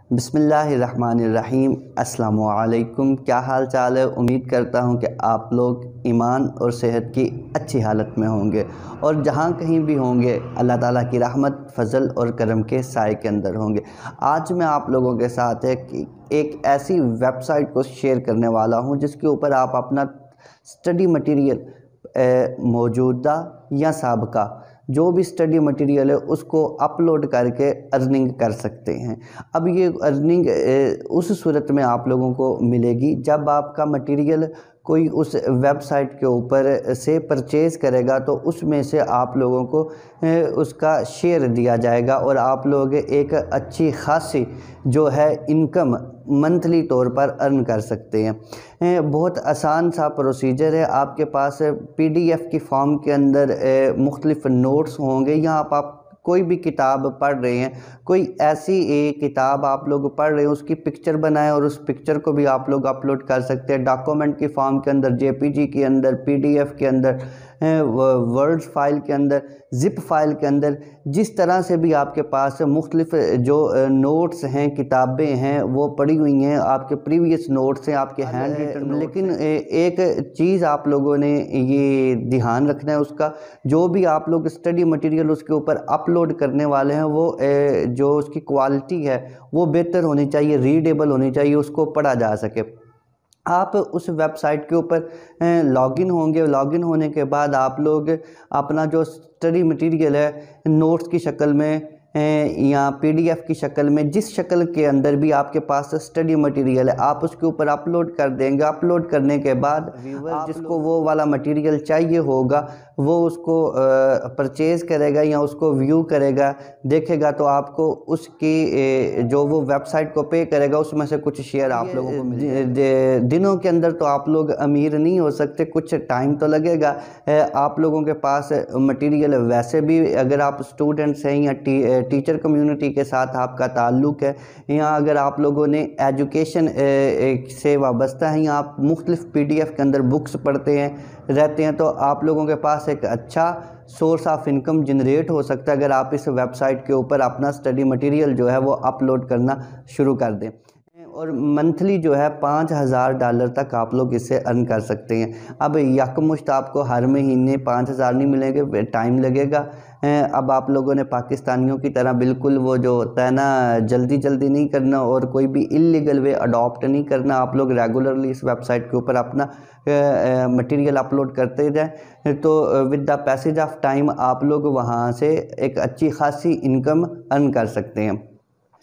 बिस्मिल्लाहिर्रहमानिर्रहीम। अस्सलामुअलैकुम। क्या हाल चाल है। उम्मीद करता हूँ कि आप लोग ईमान और सेहत की अच्छी हालत में होंगे और जहाँ कहीं भी होंगे अल्लाह ताला की रहमत, फ़ज़ल और करम के साए के अंदर होंगे। आज मैं आप लोगों के साथ एक ऐसी वेबसाइट को शेयर करने वाला हूँ जिसके ऊपर आप अपना स्टडी मटेरियल मौजूदा या साबका जो भी स्टडी मटेरियल है उसको अपलोड करके अर्निंग कर सकते हैं। अब ये अर्निंग उस सूरत में आप लोगों को मिलेगी जब आपका मटेरियल कोई उस वेबसाइट के ऊपर से परचेज़ करेगा तो उसमें से आप लोगों को उसका शेयर दिया जाएगा और आप लोग एक अच्छी खासी जो है इनकम मंथली तौर पर अर्न कर सकते हैं। बहुत आसान सा प्रोसीजर है। आपके पास PDF की फॉर्म के अंदर मुख्तलिफ नोट्स होंगे या आप कोई भी किताब पढ़ रहे हैं, कोई ऐसी किताब आप लोग पढ़ रहे हैं उसकी पिक्चर बनाएं और उस पिक्चर को भी आप लोग अपलोड कर सकते हैं डॉक्यूमेंट की फॉर्म के अंदर, JPG के अंदर, PDF के अंदर, वर्ड फाइल के अंदर, ज़िप फाइल के अंदर। जिस तरह से भी आपके पास मुख्तलिफ जो नोट्स हैं, किताबें हैं वो पड़ी हुई हैं, आपके प्रीवियस नोट्स हैं, आपके हैंड रिटन। लेकिन एक चीज़ आप लोगों ने ये ध्यान रखना है, उसका जो भी आप लोग स्टडी मटेरियल उसके ऊपर अपलोड करने वाले हैं वो जो उसकी क्वालिटी है वो बेहतर होनी चाहिए, रीडेबल होनी चाहिए, उसको पढ़ा जा सके। आप उस वेबसाइट के ऊपर लॉगिन होंगे। लॉगिन होने के बाद आप लोग अपना जो स्टडी मटेरियल है नोट्स की शक्ल में या PDF की शक्ल में, जिस शक्ल के अंदर भी आपके पास स्टडी मटेरियल है आप उसके ऊपर अपलोड कर देंगे। अपलोड करने के बाद व्यूअर जिसको वो वाला मटेरियल चाहिए होगा वो उसको परचेज़ करेगा या उसको व्यू करेगा, देखेगा तो आपको उसकी जो वो वेबसाइट को पे करेगा उसमें से कुछ शेयर आप लोगों को मिलेगा। दिनों के अंदर तो आप लोग अमीर नहीं हो सकते, कुछ टाइम तो लगेगा। आप लोगों के पास मटेरियल वैसे भी अगर आप स्टूडेंट्स हैं या टीचर कम्युनिटी के साथ आपका ताल्लुक़ है या अगर आप लोगों ने एजुकेशन से वाबस्ता है या आप मुख्तलिफ PDF के अंदर बुक्स पढ़ते हैं रहते हैं तो आप लोगों के पास एक अच्छा सोर्स ऑफ इनकम जनरेट हो सकता है अगर आप इस वेबसाइट के ऊपर अपना स्टडी मटेरियल जो है वो अपलोड करना शुरू कर दें। और मंथली जो है $5000 तक आप लोग इससे अर्न कर सकते हैं। अब यकमुश्त आपको हर महीने 5000 नहीं मिलेंगे, टाइम लगेगा। अब आप लोगों ने पाकिस्तानियों की तरह बिल्कुल वो जो होता है ना जल्दी जल्दी नहीं करना और कोई भी इलीगल वे अडॉप्ट नहीं करना। आप लोग रेगुलरली इस वेबसाइट के ऊपर अपना मटेरियल अपलोड करते जाएं तो with the passage of time आप लोग वहाँ से एक अच्छी खासी इनकम अर्न कर सकते हैं।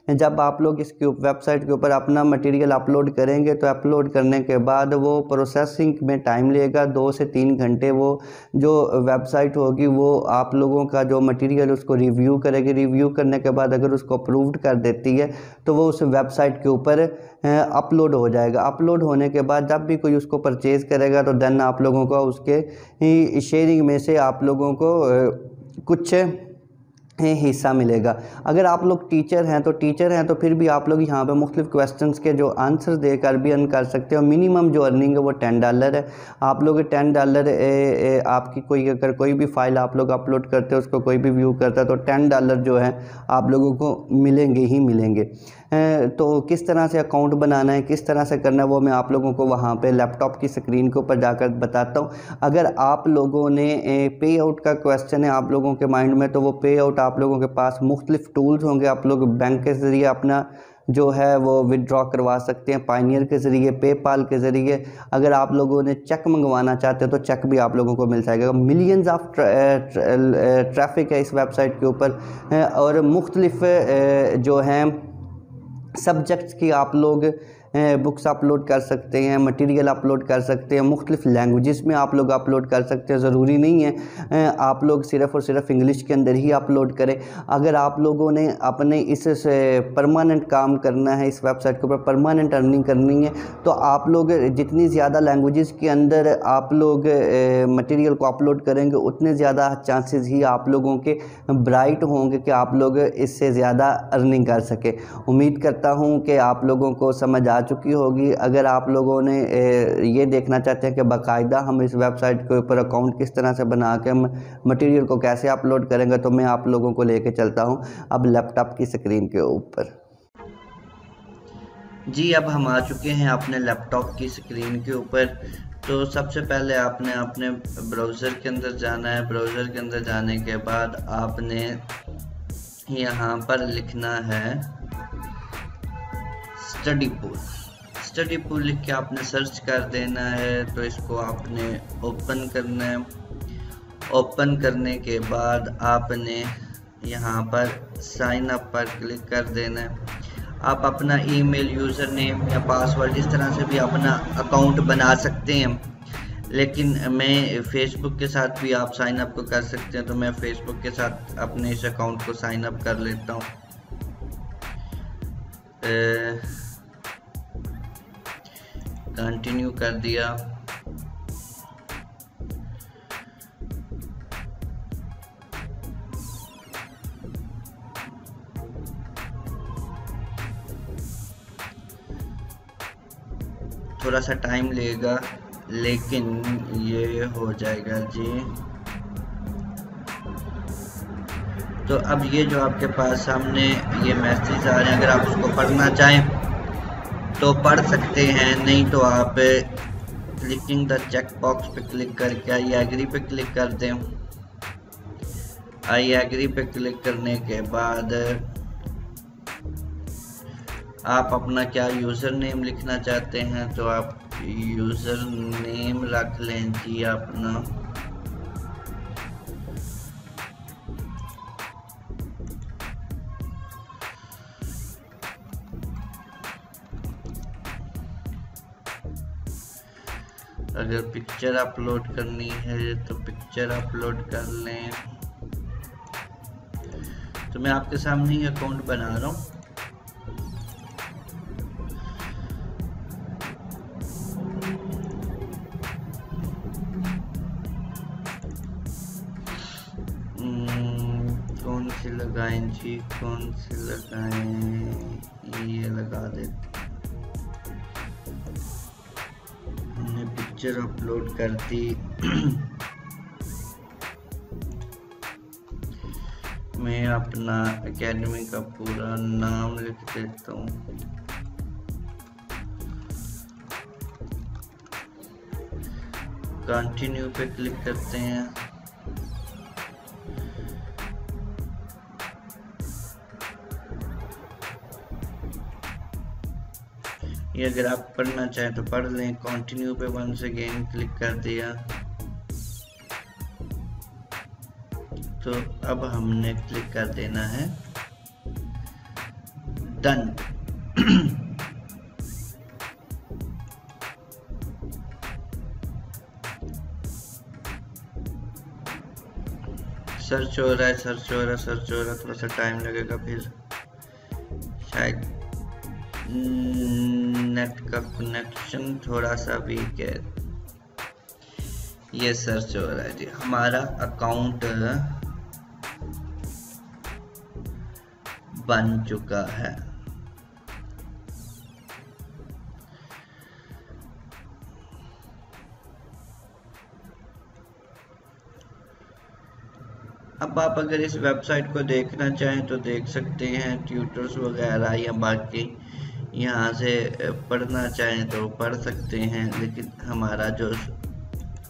जब आप लोग इसके वेबसाइट के ऊपर अपना मटेरियल अपलोड करेंगे तो अपलोड करने के बाद वो प्रोसेसिंग में टाइम लेगा 2 से 3 घंटे। वो जो वेबसाइट होगी वो आप लोगों का जो मटेरियल उसको रिव्यू करेगी। रिव्यू करने के बाद अगर उसको अप्रूव्ड कर देती है तो वो उस वेबसाइट के ऊपर अपलोड हो जाएगा। अपलोड होने के बाद जब भी कोई उसको परचेज़ करेगा तो देन आप लोगों को उसके शेयरिंग में से आप लोगों को कुछ हिस्सा मिलेगा। अगर आप लोग टीचर हैं तो फिर भी आप लोग यहाँ पे मुख्तलिफ क्वेश्चंस के जो आंसर देकर भी अर्न कर सकते हो। मिनिमम जो अर्निंग है वो $10 है। आप लोग $10 आपकी अगर कोई भी फाइल आप लोग अपलोड करते हो उसको कोई भी व्यू करता है तो $10 जो है आप लोगों को मिलेंगे ही मिलेंगे। तो किस तरह से अकाउंट बनाना है, किस तरह से करना है वो मैं आप लोगों को वहाँ पे लैपटॉप की स्क्रीन के ऊपर जाकर बताता हूँ। अगर आप लोगों ने पे आउट का क्वेश्चन है आप लोगों के माइंड में तो वो पे आउट आप लोगों के पास मुख्तलिफ टूल्स होंगे। आप लोग बैंक के ज़रिए अपना जो है वो विड्रॉ करवा सकते हैं, पायनियर के ज़रिए, पेपाल के ज़रिए। अगर आप लोगों ने चेक मंगवाना चाहते हो तो चेक भी आप लोगों को मिल जाएगा। मिलियंस ऑफ ट्रैफिक है इस वेबसाइट के ऊपर और मुख्तलिफ जो हैं सब्जेक्ट्स की आप लोग बुक्स अपलोड कर सकते हैं, मटेरियल अपलोड कर सकते हैं। मुख्तलिफ लैंग्वेजेस में आप लोग अपलोड कर सकते हैं। ज़रूरी नहीं है आप लोग सिर्फ़ और सिर्फ इंग्लिश के अंदर ही अपलोड करें। अगर आप लोगों ने अपने इस परमानेंट काम करना है, इस वेबसाइट के ऊपर परमानेंट अर्निंग करनी है तो आप लोग जितनी ज़्यादा लैंग्वेजेस के अंदर आप लोग मटेरियल को अपलोड करेंगे उतने ज़्यादा चांसेस ही आप लोगों के ब्राइट होंगे कि आप लोग इससे ज़्यादा अर्निंग कर सकें। उम्मीद करता हूँ कि आप लोगों को समझ आ चुकी होगी। अगर आप लोगों ने ये देखना चाहते हैं कि बाकायदा हम इस वेबसाइट के ऊपर अकाउंट किस तरह से बना के हम मटेरियल को कैसे अपलोड करेंगे तो मैं आप लोगों को लेके चलता हूँ अब लैपटॉप की स्क्रीन के ऊपर। जी अब हम आ चुके हैं अपने लैपटॉप की स्क्रीन के ऊपर। तो सबसे पहले आपने अपने ब्राउज़र के अंदर जाना है। ब्राउज़र के अंदर जाने के बाद आपने यहाँ पर लिखना है स्टडी पूल। स्टडी पूल लिख के आपने सर्च कर देना है। तो इसको आपने ओपन करना है। ओपन करने के बाद आपने यहाँ पर साइन अप पर क्लिक कर देना है। आप अपना ईमेल, यूज़र नेम या पासवर्ड इस तरह से भी अपना अकाउंट बना सकते हैं, लेकिन मैं फेसबुक के साथ भी आप साइन अप को कर सकते हैं। तो मैं फेसबुक के साथ अपने इस अकाउंट को साइन अप कर लेता हूँ। कंटिन्यू कर दिया। थोड़ा सा टाइम लेगा लेकिन ये हो जाएगा जी। तो अब ये जो आपके पास सामने ये मैसेज आ रहे हैं, अगर आप उसको पढ़ना चाहें तो पढ़ सकते हैं, नहीं तो आप क्लिकिंग द चेक बॉक्स पे क्लिक करके आई एग्री पे क्लिक कर दें। आई एग्री पे क्लिक करने के बाद आप अपना क्या यूज़र नेम लिखना चाहते हैं तो आप यूज़र नेम रख लें जी अपना। अगर पिक्चर अपलोड करनी है तो पिक्चर अपलोड कर लें। तो मैं आपके सामने ही अकाउंट बना रहा हूँ। कौन सी लगाएं जी, कौन सी लगाएं, ये लगा देते। हमने पिक्चर अपलोड कर दी। मैं अपना एकेडमी का पूरा नाम लिख देता हूँ। कंटिन्यू पे क्लिक करते हैं। ये अगर आप पढ़ना चाहें तो पढ़ लें। कंटिन्यू पे वंस अगेन क्लिक कर दिया। तो अब हमने क्लिक कर देना है डन। सर्च हो रहा है, सर्च हो रहा है, सर्च हो रहा है। थोड़ा सा टाइम लगेगा, फिर शायद नेट का कनेक्शन थोड़ा सा वीक है। ये सर्च हो रहा है जी। हमारा अकाउंट बन चुका है। अब आप अगर इस वेबसाइट को देखना चाहें तो देख सकते हैं, ट्यूटर्स वगैरह या बाकी यहाँ से पढ़ना चाहें तो पढ़ सकते हैं। लेकिन हमारा जो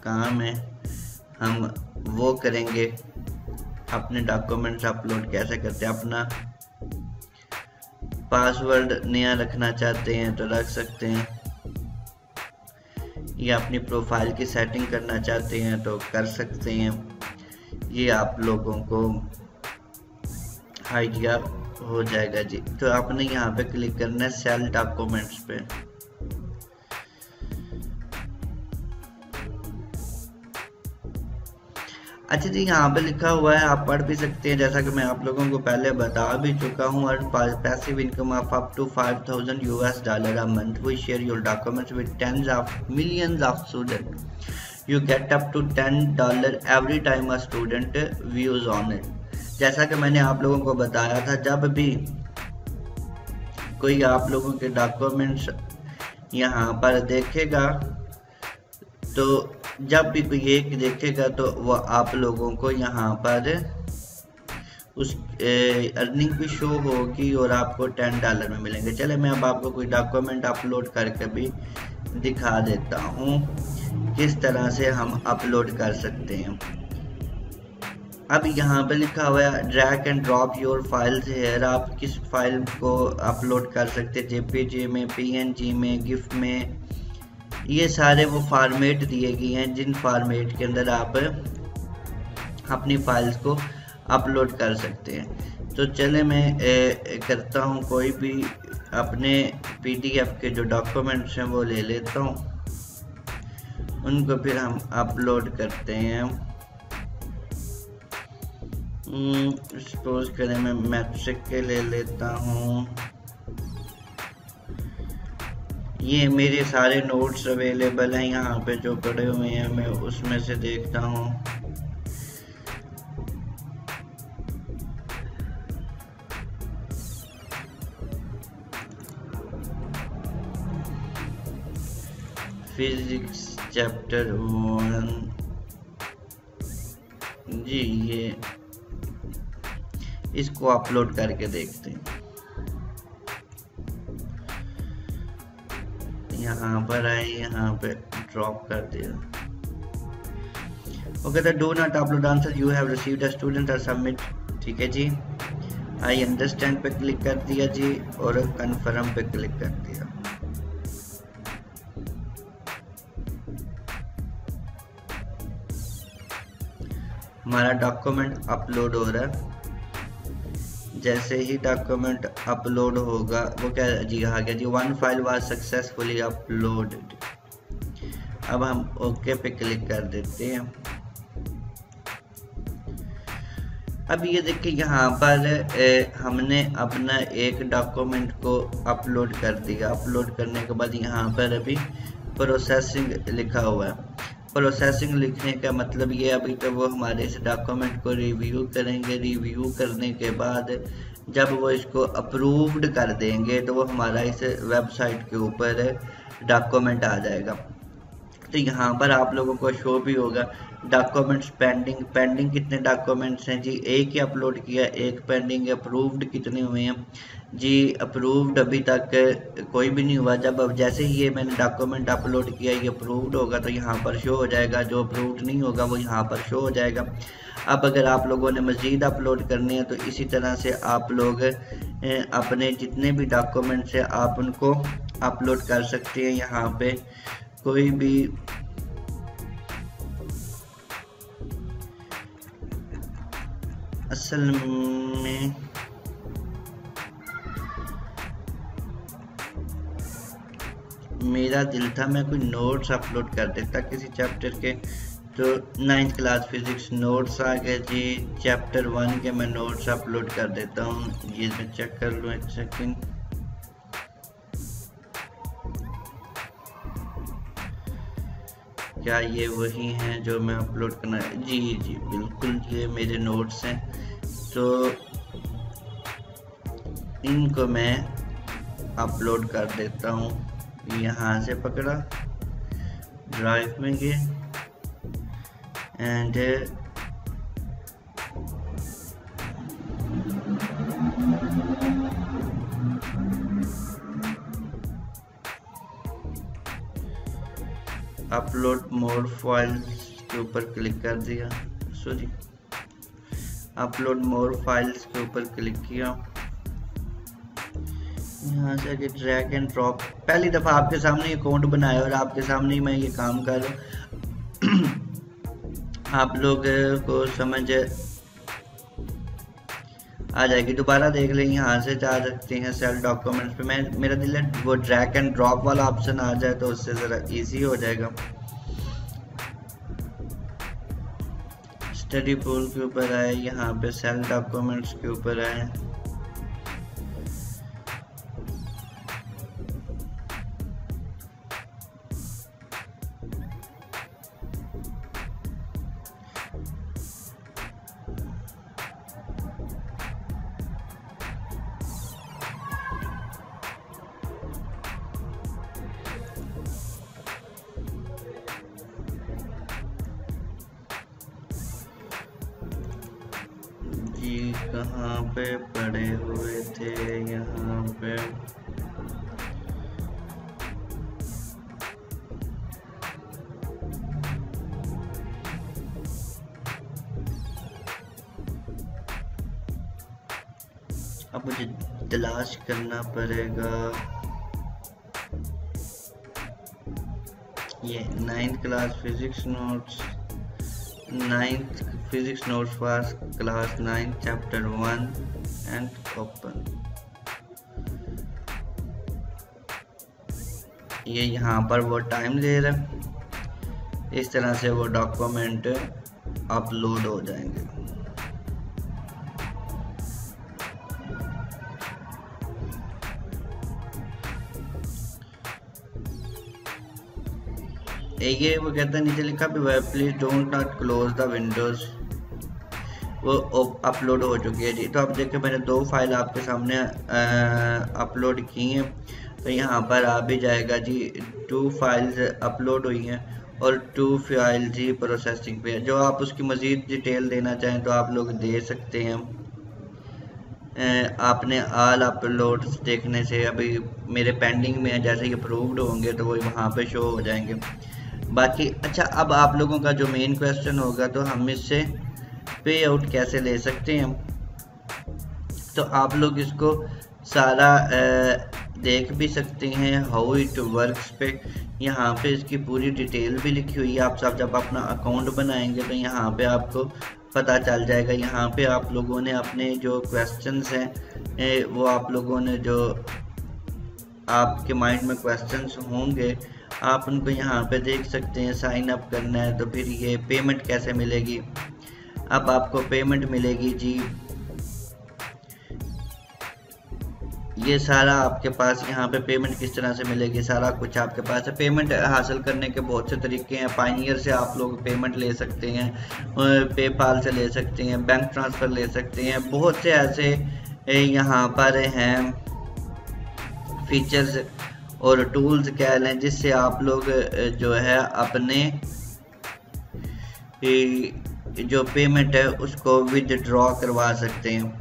काम है हम वो करेंगे। अपने डॉक्यूमेंट्स अपलोड कैसे करते हैं, अपना पासवर्ड नया रखना चाहते हैं तो रख सकते हैं, या अपनी प्रोफाइल की सेटिंग करना चाहते हैं तो कर सकते हैं। ये आप लोगों को आइडिया हो जाएगा जी। तो आपने यहाँ पे क्लिक करना है सेल डॉक्यूमेंट्स पे। अच्छा जी, यहाँ पे लिखा हुआ है, आप पढ़ भी सकते हैं, जैसा कि मैं आप लोगों को पहले बता भी चुका हूँ। और passive income of up to $5,000 a month. We share your documents with tens of millions of students. You get up to $10 every time a student views on it. जैसा कि मैंने आप लोगों को बताया था, जब भी कोई आप लोगों के डॉक्यूमेंट्स यहाँ पर देखेगा, तो जब भी कोई एक देखेगा तो वो आप लोगों को यहाँ पर उस अर्निंग भी शो होगी और आपको $10 में मिलेंगे। चले मैं अब आपको कोई डॉक्यूमेंट अपलोड करके भी दिखा देता हूँ किस तरह से हम अपलोड कर सकते हैं। अब यहाँ पे लिखा हुआ है drag and drop your files here. आप किस फाइल को अपलोड कर सकते हैं, जेपीजी में, पीएनजी में, गिफ में। ये सारे वो फॉर्मेट दिए गए हैं जिन फॉर्मेट के अंदर आप अपनी फाइल्स को अपलोड कर सकते हैं। तो चले मैं करता हूँ कोई भी अपने पीडीएफ के जो डॉक्यूमेंट्स हैं वो ले लेता हूँ, उनको फिर हम अपलोड करते हैं। सपोज करें मैं मैट्रिक के ले लेता हूँ। ये मेरे सारे नोट्स अवेलेबल हैं यहाँ पे जो पड़े हुए हैं, मैं उसमें से देखता हूँ। फिजिक्स चैप्टर 1 जी, ये इसको अपलोड करके देखते हैं। यहाँ पर आए, यहाँ पे ड्रॉप कर दिया। Okay, the do not upload answer you have received a student और सबमिट। ठीक है जी, आई अंडरस्टैंड पे क्लिक कर दिया जी और कन्फर्म पे क्लिक कर दिया। हमारा डॉक्यूमेंट अपलोड हो रहा है। जैसे ही डॉक्यूमेंट अपलोड होगा वो क्या जी आ गया जी, 1 फाइल वाज सक्सेसफुली अपलोडेड। अब हम ओके पे क्लिक कर देते हैं। अब ये देखिए यहाँ पर हमने अपना एक डॉक्यूमेंट को अपलोड कर दिया। अपलोड करने के बाद यहाँ पर अभी प्रोसेसिंग लिखा हुआ है। प्रोसेसिंग लिखने का मतलब ये अभी तो वो हमारे इस डॉक्यूमेंट को रिव्यू करेंगे। रिव्यू करने के बाद जब वो इसको अप्रूव्ड कर देंगे तो वो हमारा इस वेबसाइट के ऊपर डॉक्यूमेंट आ जाएगा। तो यहाँ पर आप लोगों को शो भी होगा डॉक्यूमेंट्स पेंडिंग। पेंडिंग कितने डॉक्यूमेंट्स हैं जी, एक ही अपलोड किया, एक पेंडिंग। अप्रूव्ड कितने हुए हैं जी, अप्रूव्ड अभी तक कोई भी नहीं हुआ। जब अब जैसे ही ये मैंने डॉक्यूमेंट अपलोड किया ये अप्रूव्ड होगा तो यहाँ पर शो हो जाएगा, जो अप्रूव्ड नहीं होगा वो यहाँ पर शो हो जाएगा। अब अगर आप लोगों ने मज़ीद अपलोड करने हैं तो इसी तरह से आप लोग अपने जितने भी डॉक्यूमेंट्स हैं आप उनको अपलोड कर सकते हैं। यहाँ पे कोई भी असल में मेरा दिल था मैं कोई नोट्स अपलोड कर देता किसी चैप्टर के, तो 9th क्लास फिजिक्स नोट्स आ गए जी। चैप्टर 1 के मैं नोट्स अपलोड कर देता हूँ। ये मैं चेक कर लूँ एक सेकेंड। क्या ये वही हैं जो मैं अपलोड करना है? जी जी बिल्कुल, ये मेरे नोट्स हैं। तो इनको मैं अपलोड कर देता हूँ। यहाँ से पकड़ा, ड्राइव में गए एंड अपलोड मोर फाइल्स के ऊपर क्लिक कर दिया। सॉरी, अपलोड मोर फाइल्स के ऊपर क्लिक किया। यहाँ से आगे ड्रैग एंड ड्रॉप। पहली दफ़ा आपके सामने अकाउंट बनाया और आपके सामने ही मैं ये काम कर रहा हूँ। आप लोग को समझ आ जाएगी। दोबारा देख लें, यहाँ से जा सकते हैं सेल डॉक्यूमेंट्स पे। मेरा दिल है वो ड्रैग एंड ड्रॉप वाला ऑप्शन आ जाए तो उससे ज़रा इजी हो जाएगा। स्टडी पूल के ऊपर आए, यहाँ पे सेल डॉक्यूमेंट्स के ऊपर आए। कहाँ पे पड़े हुए थे, यहाँ पे अब मुझे तलाश करना पड़ेगा। ये 9th class physics notes, 9th physics notes for class 9 chapter 1 and open. ये यहाँ पर वो टाइम ले रहा है, इस तरह से वो डॉक्यूमेंट अपलोड हो जाएंगे। ये वो कहता है नीचे लिखा भी please don't not close the Windows, वो अपलोड हो चुकी है जी। तो आप देखिए मैंने 2 फाइल आपके सामने अपलोड की हैं, तो यहाँ पर आ भी जाएगा जी 2 फाइल्स अपलोड हुई हैं और 2 फाइल जी प्रोसेसिंग पे है। जो आप उसकी मज़ीद डिटेल देना चाहें तो आप लोग दे सकते हैं। आपने ऑल अपलोड्स देखने से अभी मेरे पेंडिंग में है, जैसे ये अप्रूव्ड होंगे तो वो वहाँ पे शो हो जाएंगे। बाकी अच्छा, अब आप लोगों का जो मेन क्वेश्चन होगा तो हम इससे पे आउट कैसे ले सकते हैं, तो आप लोग इसको सारा देख भी सकते हैं हाउ इट वर्क्स पे। यहाँ पे इसकी पूरी डिटेल भी लिखी हुई है। आप सब जब अपना अकाउंट बनाएंगे तो यहाँ पे आपको पता चल जाएगा। यहाँ पे आप लोगों ने अपने जो क्वेश्चंस हैं वो आप लोगों ने जो आपके माइंड में क्वेश्चंस होंगे आप उनको यहाँ पे देख सकते हैं। साइन अप करना है तो फिर ये पेमेंट कैसे मिलेगी, अब आपको पेमेंट मिलेगी जी, ये सारा आपके पास यहाँ पे पेमेंट किस तरह से मिलेगी सारा कुछ आपके पास है। पेमेंट हासिल करने के बहुत से तरीके हैं। पायनियर से आप लोग पेमेंट ले सकते हैं, पेपाल से ले सकते हैं, बैंक ट्रांसफ़र ले सकते हैं। बहुत से ऐसे यहाँ पर हैं फीचर्स और टूल्स कह लें जिससे आप लोग जो है अपने जो पेमेंट है उसको विदड्रॉ करवा सकते हैं।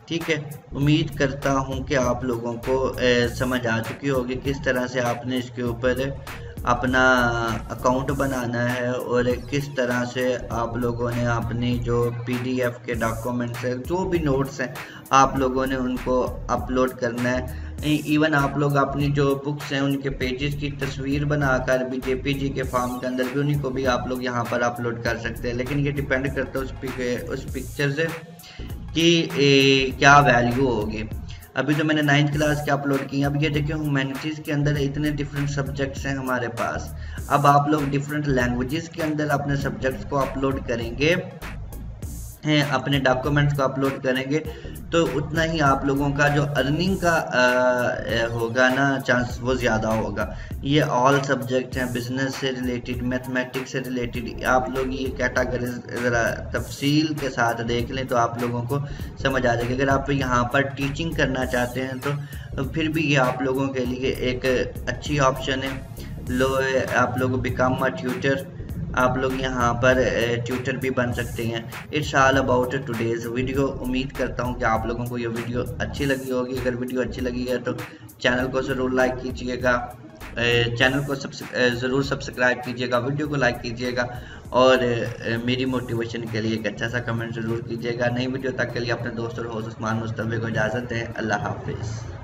ठीक है, उम्मीद करता हूं कि आप लोगों को समझ आ चुकी होगी किस तरह से आपने इसके ऊपर अपना अकाउंट बनाना है और किस तरह से आप लोगों ने अपनी जो PDF के डॉक्यूमेंट्स हैं, जो भी नोट्स हैं, आप लोगों ने उनको अपलोड करना है। इवन आप लोग अपनी जो बुक्स हैं उनके पेजेस की तस्वीर बनाकर भी JPG के फॉर्म के अंदर भी उन्हीं को भी आप लोग यहाँ पर अपलोड कर सकते हैं। लेकिन ये डिपेंड करता है उस पिक्चर से कि क्या वैल्यू होगी। अभी तो मैंने 9th क्लास के अपलोड किए। अब ये देखिए ह्यूमैनिटीज़ के अंदर इतने डिफरेंट सब्जेक्ट्स हैं हमारे पास। अब आप लोग डिफरेंट लैंग्वेजेस के अंदर अपने सब्जेक्ट्स को अपलोड करेंगे, अपने डॉक्यूमेंट्स को अपलोड करेंगे तो उतना ही आप लोगों का जो अर्निंग का होगा ना चांस वो ज़्यादा होगा। ये ऑल सब्जेक्ट हैं, बिजनेस से रिलेटेड, मैथमेटिक्स से रिलेटेड। आप लोग ये कैटेगरी ज़रा तफसील के साथ देख लें तो आप लोगों को समझ आ जाएगी। अगर आप यहाँ पर टीचिंग करना चाहते हैं तो फिर भी ये आप लोगों के लिए एक अच्छी ऑप्शन है। आप लोग बिकम अ ट्यूटर, आप लोग यहाँ पर ट्यूटर भी बन सकते हैं। It's all about today's video. उम्मीद करता हूँ कि आप लोगों को ये वीडियो अच्छी लगी होगी। अगर वीडियो अच्छी लगी है तो चैनल को ज़रूर लाइक कीजिएगा, चैनल को ज़रूर सब्सक्राइब कीजिएगा, वीडियो को लाइक कीजिएगा और मेरी मोटिवेशन के लिए एक अच्छा सा कमेंट ज़रूर कीजिएगा। नई वीडियो तक के लिए अपने दोस्त और होस्ट उस्मान मुस्तफ़ी को इजाज़त दें। अल्लाह हाफिज़।